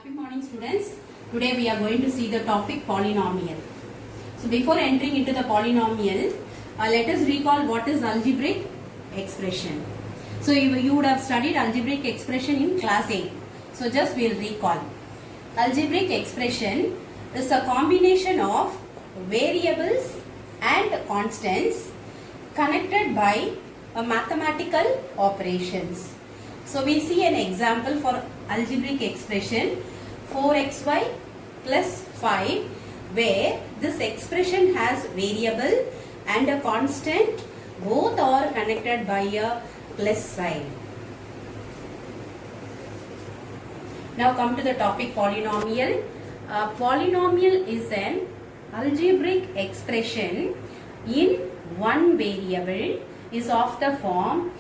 Happy morning students. Today we are going to see the topic polynomial. So before entering into the polynomial, let us recall what is algebraic expression. So you would have studied algebraic expression in class 8. So just we'll recall. Algebraic expression is a combination of variables and constants connected by mathematical operations. So we see an example for algebraic expression 4xy plus 5 where this expression has variable and a constant, both are connected by a plus sign. Now come to the topic polynomial. Polynomial is an algebraic expression in one variable is of the form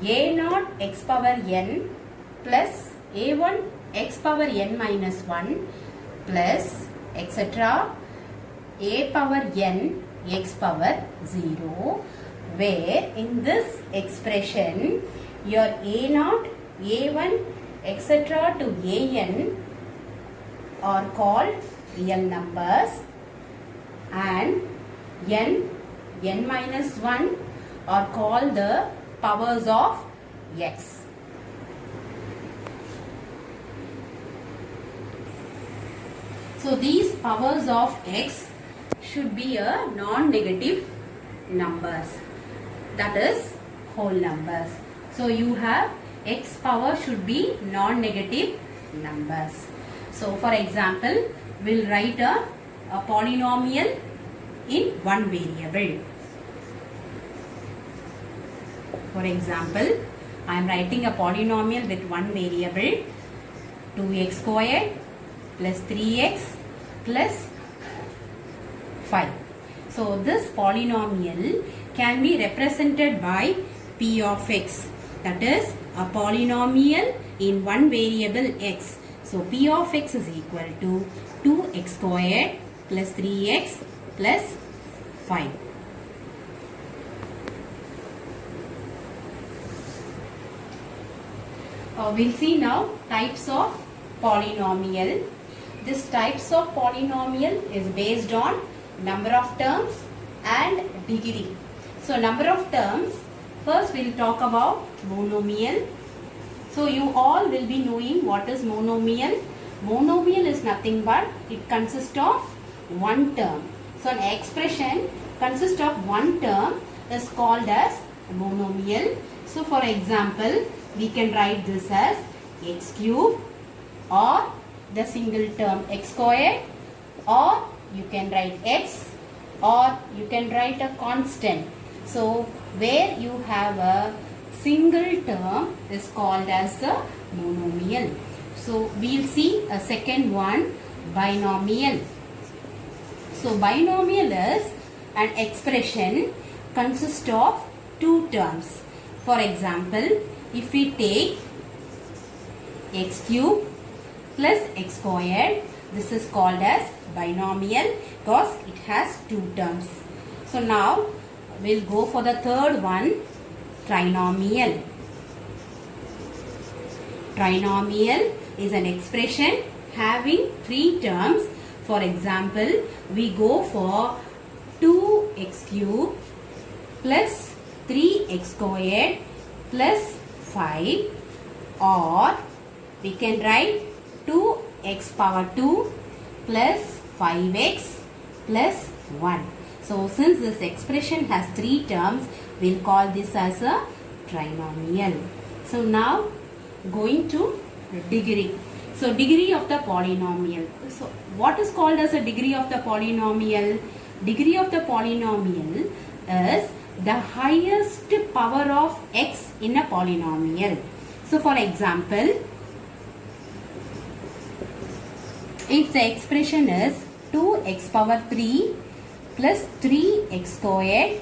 a0 x power n plus a1 x power n minus 1 plus etc. a power n x power 0, where in this expression your a0, a1 etc. to an are called real numbers and n minus 1 are called the powers of x. So these powers of x should be a non-negative numbers, that is whole numbers. So you have x power should be non-negative numbers. So for example, we'll write a polynomial in one variable. For example, I am writing a polynomial with one variable 2x squared plus 3x plus 5. So this polynomial can be represented by p of x, that is a polynomial in one variable x. So p of x is equal to 2x squared plus 3x plus 5. We'll see now types of polynomial. This types of polynomial is based on number of terms and degree. So number of terms, first we'll talk about monomial. So you all will be knowing what is monomial. Monomial is nothing but it consists of one term. So an expression consists of one term is called as monomial. So for example, we can write this as x cube or the single term x squared, or you can write x, or you can write a constant. So where you have a single term is called as a monomial. So we'll see a second one, binomial. So binomial is an expression consists of two terms. For example, if we take x cube plus x squared, this is called as binomial because it has two terms. So now we'll go for the third one, trinomial. Trinomial is an expression having three terms. For example, we go for 2x cube plus 3x squared plus 5, or we can write 2x power 2 plus 5x plus 1. So since this expression has three terms, we'll call this as a trinomial. So now going to degree. So degree of the polynomial. So what is called as a degree of the polynomial? Degree of the polynomial is the highest power of x in a polynomial. So for example, if the expression is 2x power 3 plus 3x squared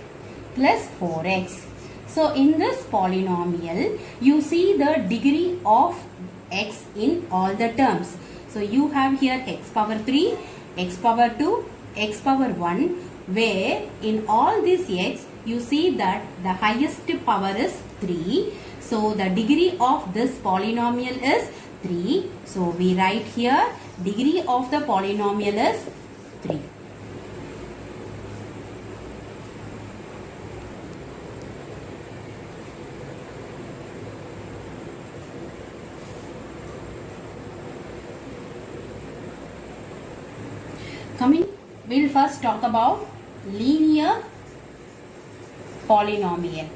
plus 4x. So in this polynomial, you see the degree of x in all the terms. So you have here x power 3, x power 2, x power 1, where in all these x, you see that the highest power is 3. So the degree of this polynomial is 3. So we write here degree of the polynomial is 3. We'll first talk about linear polynomial.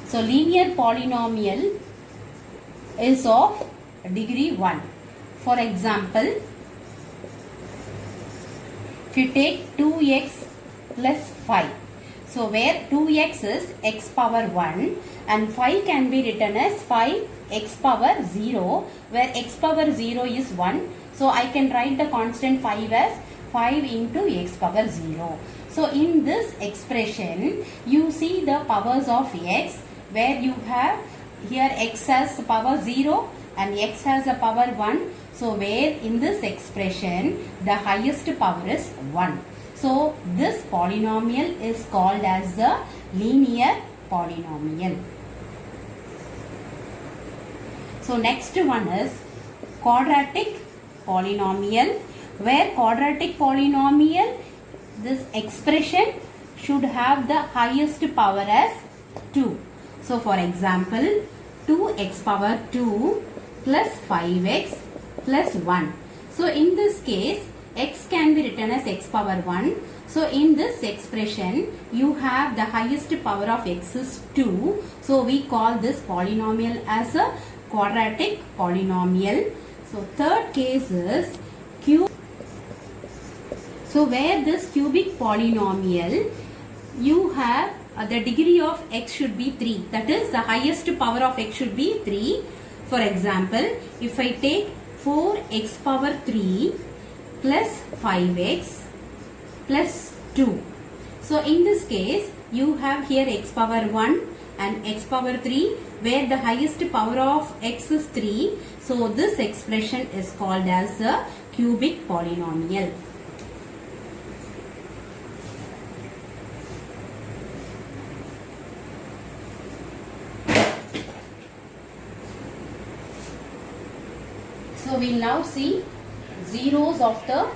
So linear polynomial is of degree 1. For example, if you take 2x plus 5. So where 2x is x power 1 and 5 can be written as 5x power 0, where x power 0 is 1. So I can write the constant 5 as 5 into x power 0. So in this expression, you see the powers of x, where you have here x has power 0 and x has a power 1. So where in this expression, the highest power is 1. So this polynomial is called as the linear polynomial. So next one is quadratic polynomial, where quadratic polynomial, this expression should have the highest power as 2. So for example, 2x power 2 plus 5x plus 1. So in this case, x can be written as x power 1. So in this expression, you have the highest power of x is 2. So we call this polynomial as a quadratic polynomial. So third case is cube. So where this cubic polynomial, you have the degree of x should be 3. That is, the highest power of x should be 3. For example, if I take 4x power 3 plus 5x plus 2. So in this case, you have here x power 1 and x power 3, where the highest power of x is 3. So this expression is called as a cubic polynomial. So we will now see zeros of the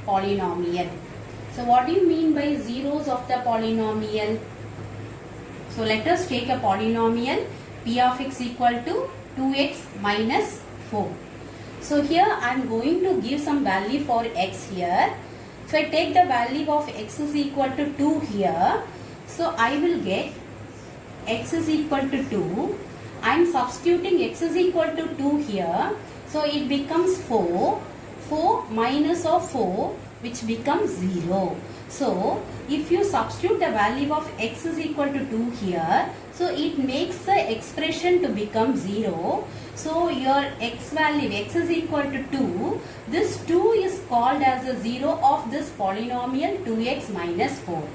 polynomial. So what do you mean by zeros of the polynomial? So let us take a polynomial p of x equal to 2x minus 4. So here I am going to give some value for x here. If I take the value of x is equal to 2 here, so I will get x is equal to 2. I am substituting x is equal to 2 here. So it becomes 4. 4 minus of 4, which becomes 0. So if you substitute the value of x is equal to 2 here, so it makes the expression to become 0. So your x value, x is equal to 2. This 2 is called as a 0 of this polynomial 2x minus 4.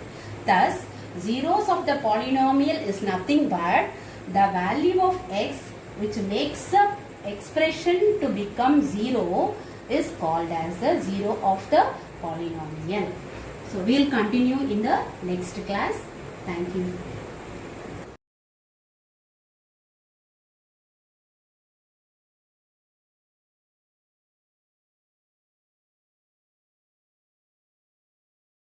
Thus, zeros of the polynomial is nothing but the value of x which makes the expression to become 0 is called as the 0 of the polynomial. So we will continue in the next class. Thank you.